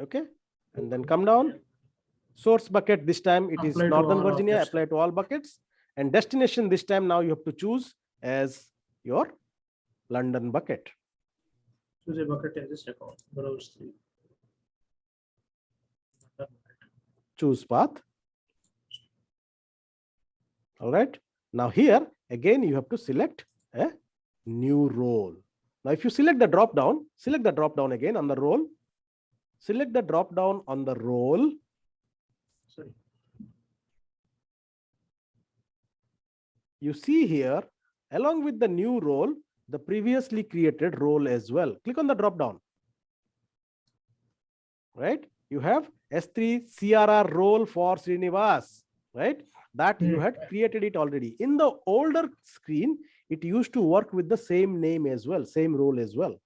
Okay, and then come down. Source bucket, this time it is Northern Virginia, apply to all buckets. And destination, this time now you have to choose as your London bucket. Choose a bucket in this account. Browse 3. Choose path. All right. Now here again you have to select a new role. Now if you select the drop down, select the drop down again on the role. Select the drop down on the role. Sorry. You see here, along with the new role, the previously created role as well. Click on the drop down. Right? You have S3 CRR role for Srinivas, right? That you had created it already. In the older screen, it used to work with the same name as well, same role as well.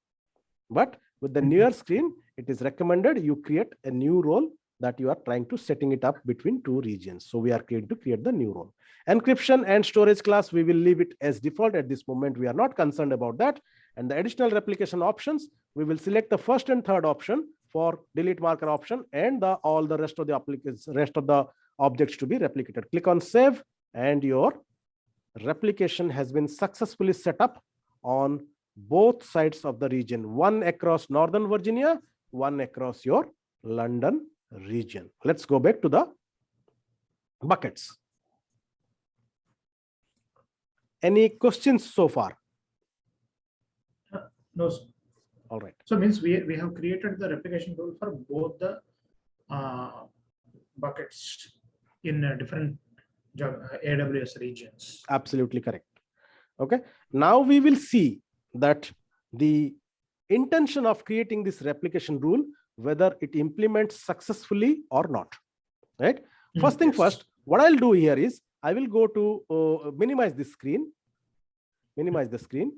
But with the newer screen, it is recommended you create a new role that you are trying to setting it up between two regions. So we are going to create the new role. Encryption and storage class, we will leave it as default at this moment. We are not concerned about that. And the additional replication options, we will select the first and third option for delete marker option and all the rest of the objects to be replicated. Click on save and your replication has been successfully set up on both sides of the region. One across Northern Virginia, one across your London region. Let's go back to the buckets. Any questions so far? No, sir. All right. So means we have created the replication rule for both the buckets in different AWS regions. Absolutely correct. Okay. Now we will see that the intention of creating this replication rule, whether it implements successfully or not. Right. First thing first, what I'll do here is I will go to minimize this screen. Minimize the screen.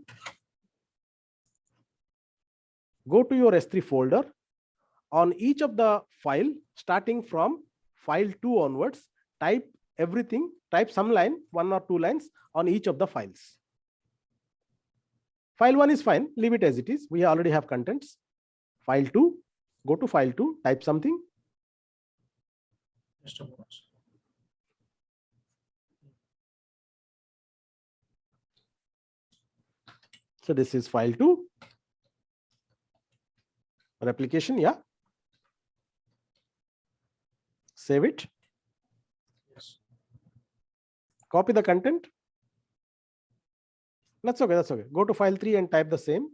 Go to your S3 folder. On each of the file, starting from file 2 onwards, type everything, type some line, 1 or 2 lines on each of the files. File 1 is fine, leave it as it is. We already have contents. File 2, go to file 2, type something. So this is file 2. Replication, yeah. Save it. Yes. Copy the content. That's okay, that's okay. Go to file 3 and type the same.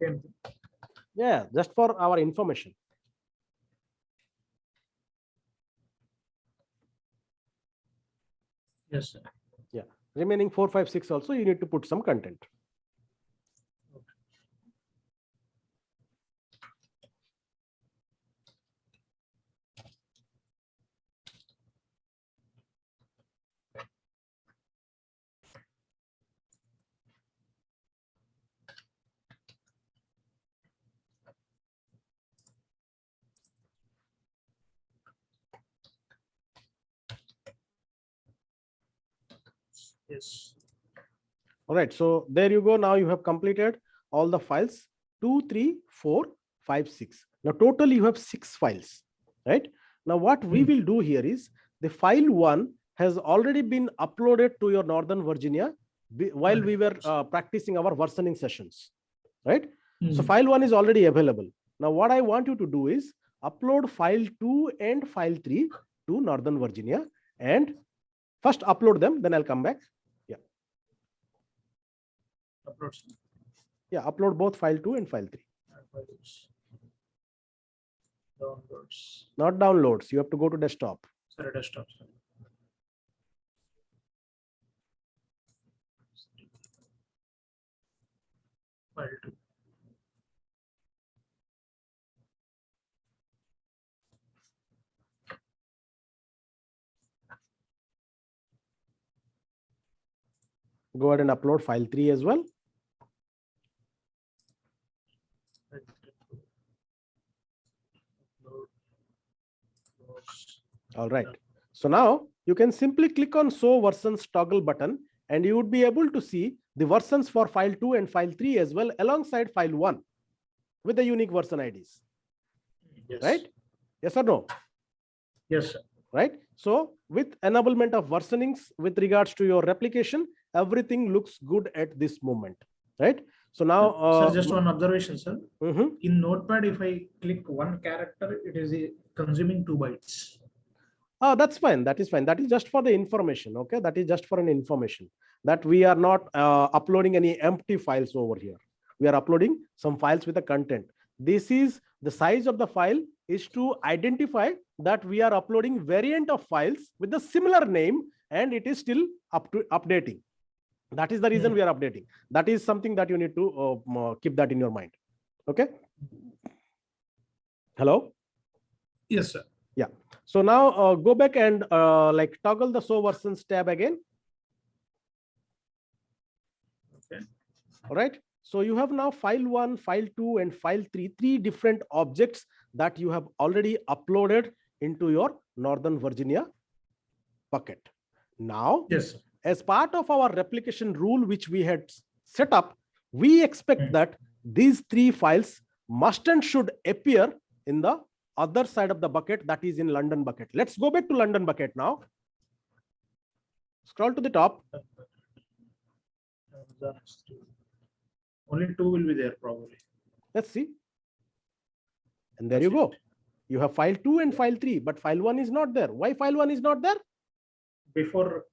Same thing. Yeah, just for our information. Yes, sir. Yeah, remaining 4, 5, 6 also you need to put some content. Yes. All right, so there you go. Now you have completed all the files 2, 3, 4, 5, 6. Now total you have 6 files, right? Now what we will do here is the file 1 has already been uploaded to your Northern Virginia while we were practicing our versioning sessions, right? So Hmm. file 1 is already available. Now what I want you to do is upload file 2 and file 3 to Northern Virginia, and first upload them, then I'll come back. Uploads. Yeah, upload both file 2 and file 3. Downloads. Not downloads, you have to go to desktop. Sorry, desktop. Sorry. File 2. Go ahead and upload file 3 as well. All right. So now you can simply click on show versions toggle button, and you would be able to see the versions for file 2 and file 3 as well alongside file 1 with the unique version IDs. Yes. Right? Yes or no? Yes, sir. Right? So with enablement of versionings with regards to your replication, everything looks good at this moment. Right? So now, Sir, just one observation, sir. Mhm. In Notepad, if I click one character, it is consuming 2 bytes. Oh, that's fine. That is fine. That is just for the information. Okay. That is just for an information that we are not uploading any empty files over here. We are uploading some files with the content. This is the size of the file is to identify that we are uploading variant of files with the similar name, and it is still updating. That is the reason we are updating. That is something that you need to keep that in your mind. Okay. Hello. Yes, sir. Yeah. So now go back and like toggle the show versions tab again. Okay. All right. So you have now file 1, file 2, and file 3, 3 different objects that you have already uploaded into your Northern Virginia bucket. Now, Yes, sir. as part of our replication rule, which we had set up, we expect that these 3 files must and should appear in the other side of the bucket, that is in London bucket. Let's go back to London bucket now. Scroll to the top. Only 2 will be there probably. Let's see. And there you go. You have file 2 and file 3, but file 1 is not there. Why file 1 is not there? Before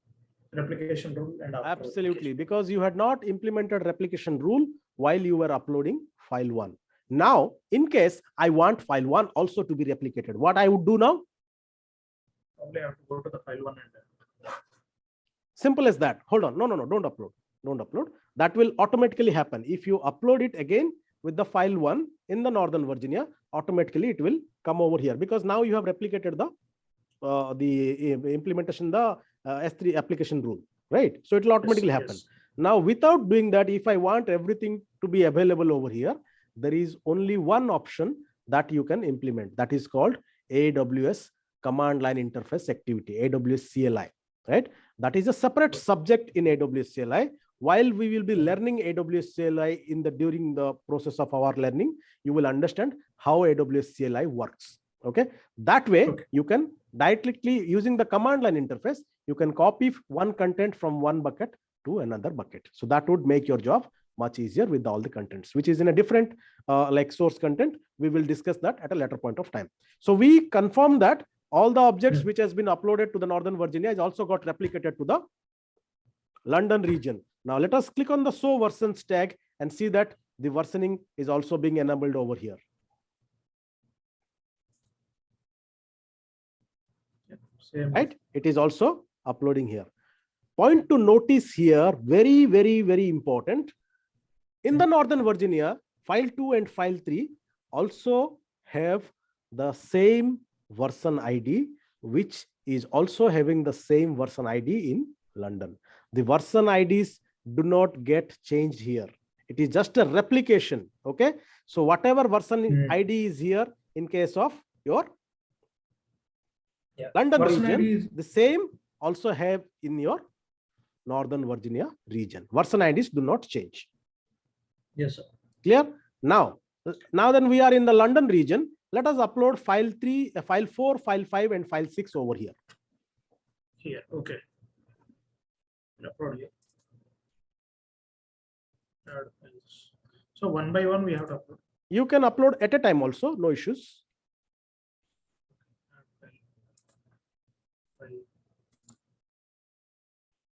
replication rule and after. Absolutely, because you had not implemented replication rule while you were uploading file 1. Now, in case I want file 1 also to be replicated, what I would do now? Probably I have to go to the file 1 and Simple as that. Hold on. No, don't upload. Don't upload. That will automatically happen. If you upload it again with the file 1 in the Northern Virginia, automatically it will come over here, because now you have replicated the implementation, the S3 application rule, right? So it will automatically happen. Yes. Now, without doing that, if I want everything to be available over here, there is only one option that you can implement. That is called AWS command line interface activity, AWS CLI, right? That is a separate subject in AWS CLI. While we will be learning AWS CLI during the process of our learning, you will understand how AWS CLI works. Okay. That way, you can directly using the command line interface, you can copy one content from one bucket to another bucket. So that would make your job much easier with all the contents, which is in a different like source content. We will discuss that at a later point of time. So we confirm that all the objects which has been uploaded to the Northern Virginia is also got replicated to the London region. Now let us click on the show versions tag and see that the versioning is also being enabled over here. Right? It is also uploading here. Point to notice here, very, very, very important. In the Northern Virginia, file 2 and file 3 also have the same version ID, which is also having the same version ID in London. The version IDs do not get changed here. It is just a replication. Okay. So whatever version ID is here in case of your London region, the same also have in your Northern Virginia region. Version IDs do not change. Yes, sir. Clear? Now then we are in the London region. Let us upload file 3, file 4, file 5, and file 6 over here. Here, okay. Upload here. Add files. So one by one we have to upload. You can upload at a time also, no issues. Add file. File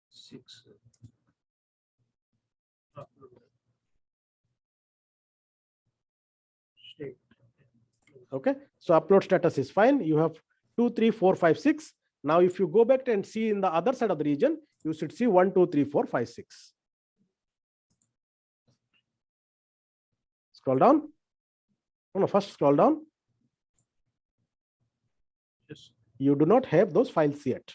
6. Upload. State. Okay, so upload status is fine. You have 2, 3, 4, 5, 6. Now, if you go back and see in the other side of the region, you should see 1, 2, 3, 4, 5, 6. Scroll down. No, first scroll down. Yes. You do not have those files yet.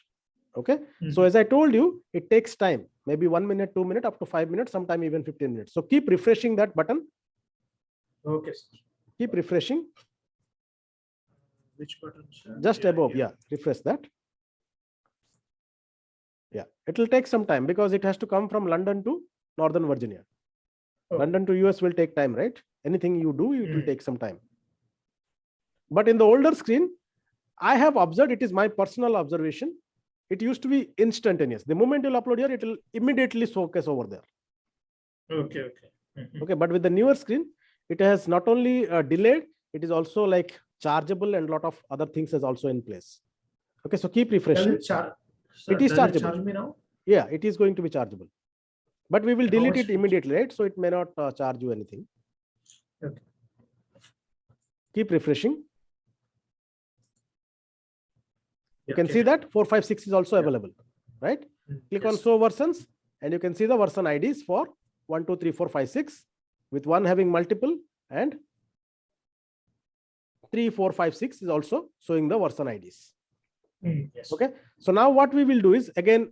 Okay. Mm-hmm. So as I told you, it takes time, maybe 1 minute, 2 minutes, up to 5 minutes, sometime even 15 minutes. So keep refreshing that button. Okay, sir. Keep refreshing. Which button, sir? Just above. Yeah. Refresh that. Yeah. It will take some time because it has to come from London to Northern Virginia. Oh. London to US will take time, right? Anything you do, it will take some time. But in the older screen, I have observed, it is my personal observation, it used to be instantaneous. The moment you'll upload here, it will immediately showcase over there. Okay, okay. Mm-hmm. Okay, but with the newer screen, it has not only delayed, it is also like chargeable and a lot of other things is also in place. Okay, so keep refreshing. It is chargeable. Charge me now? Yeah, it is going to be chargeable. But we will delete it immediately, right? So it may not charge you anything. Okay. Keep refreshing. You can see that 4, 5, 6 is also available, right? Click on show versions and you can see the version IDs for 1, 2, 3, 4, 5, 6 with one having multiple and 3, 4, 5, 6 is also showing the version IDs. Yes. Okay. So now what we will do is again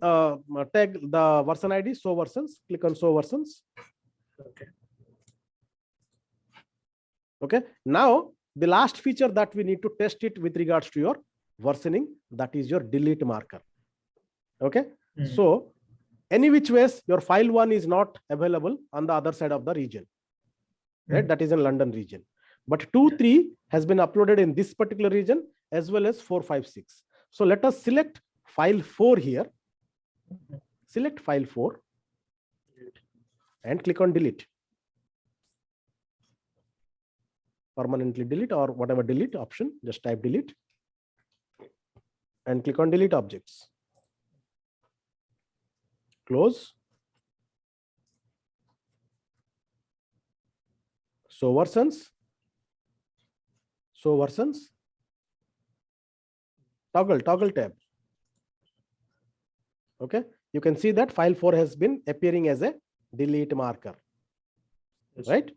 tag the version ID, show versions, click on show versions. Okay. Okay. Now the last feature that we need to test it with regards to your versioning, that is your delete marker. Okay. So any which ways your file 1 is not available on the other side of the region, right? That is in London region, but 2, 3 has been uploaded in this particular region as well as 4, 5, 6. So let us select file 4 here. Select file 4 and click on delete. Permanently delete or whatever delete option, just type delete and click on delete objects. Close. Show versions. Show versions. Toggle tab. Okay. You can see that file 4 has been appearing as a delete marker. Yes. Right?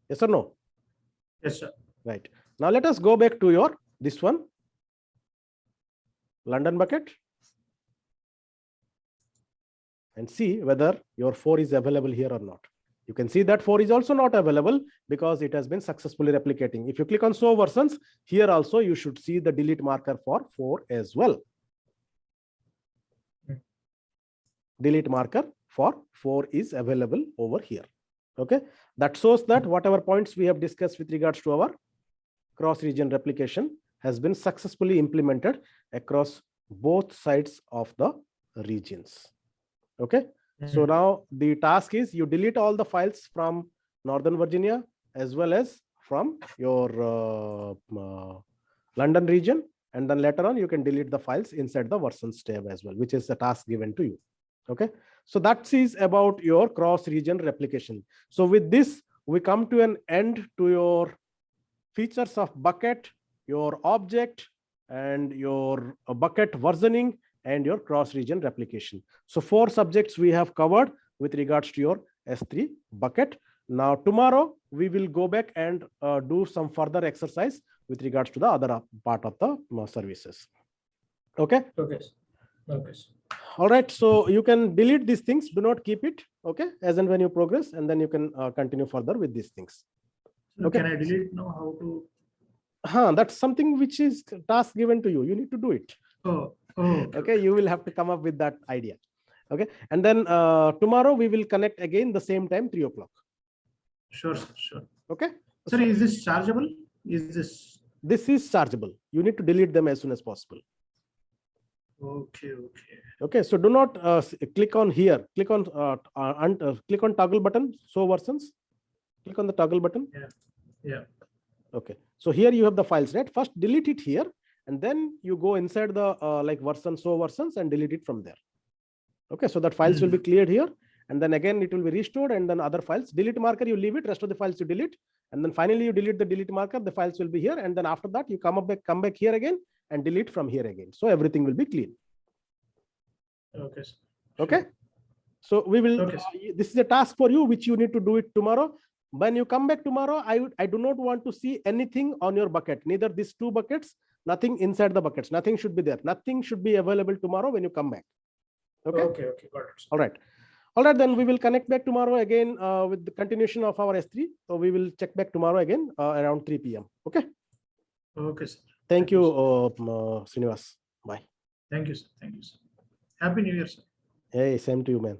Yes or no? Yes, sir. Right. Now let us go back to your this one. London bucket. And see whether your 4 is available here or not. You can see that 4 is also not available because it has been successfully replicating. If you click on show versions, here also you should see the delete marker for 4 as well. Delete marker for 4 is available over here. Okay, that shows that whatever points we have discussed with regards to our cross-region replication has been successfully implemented across both sides of the regions. Okay. So now the task is you delete all the files from Northern Virginia as well as from your London region, and then later on you can delete the files inside the versions tab as well, which is the task given to you. Okay, so that is about your cross-region replication. So with this, we come to an end to your features of bucket, your object, and your bucket versioning, and your cross-region replication. So 4 subjects we have covered with regards to your S3 bucket. Now tomorrow we will go back and do some further exercise with regards to the other part of the services. Okay. Okay. Okay. All right. So you can delete these things. Do not keep it. Okay. As and when you progress, and then you can continue further with these things. Okay. Can I delete now? How to? That's something which is task given to you. You need to do it. Oh. Okay. You will have to come up with that idea. Okay. And then tomorrow we will connect again the same time, 3 o'clock. Sure, sure. Okay. Sir, is this chargeable? Is this? This is chargeable. You need to delete them as soon as possible. Okay, okay. Okay, so do not click on here. Click on click on toggle button. Show versions. Click on the toggle button. Yeah. Okay, so here you have the files, right? First delete it here, and then you go inside the like version show versions and delete it from there. Okay, so that files will be cleared here, and then again it will be restored, and then other files. Delete marker, you leave it. Rest of the files you delete, and then finally you delete the delete marker. The files will be here, and then after that you come back here again and delete from here again. So everything will be clean. Okay. Sir. Okay. So we will. Okay. This is a task for you, which you need to do it tomorrow. When you come back tomorrow, I do not want to see anything on your bucket. Neither these two buckets, nothing inside the buckets. Nothing should be there. Nothing should be available tomorrow when you come back. Okay. Okay. Got it. All right. All right. Then we will connect back tomorrow again with the continuation of our S3. So we will check back tomorrow again around 3 p.m. Okay. Okay, sir. Thank you, Srinivas. Bye. Thank you, sir. Thank you, sir. Happy New Year, sir. Hey, same to you, man.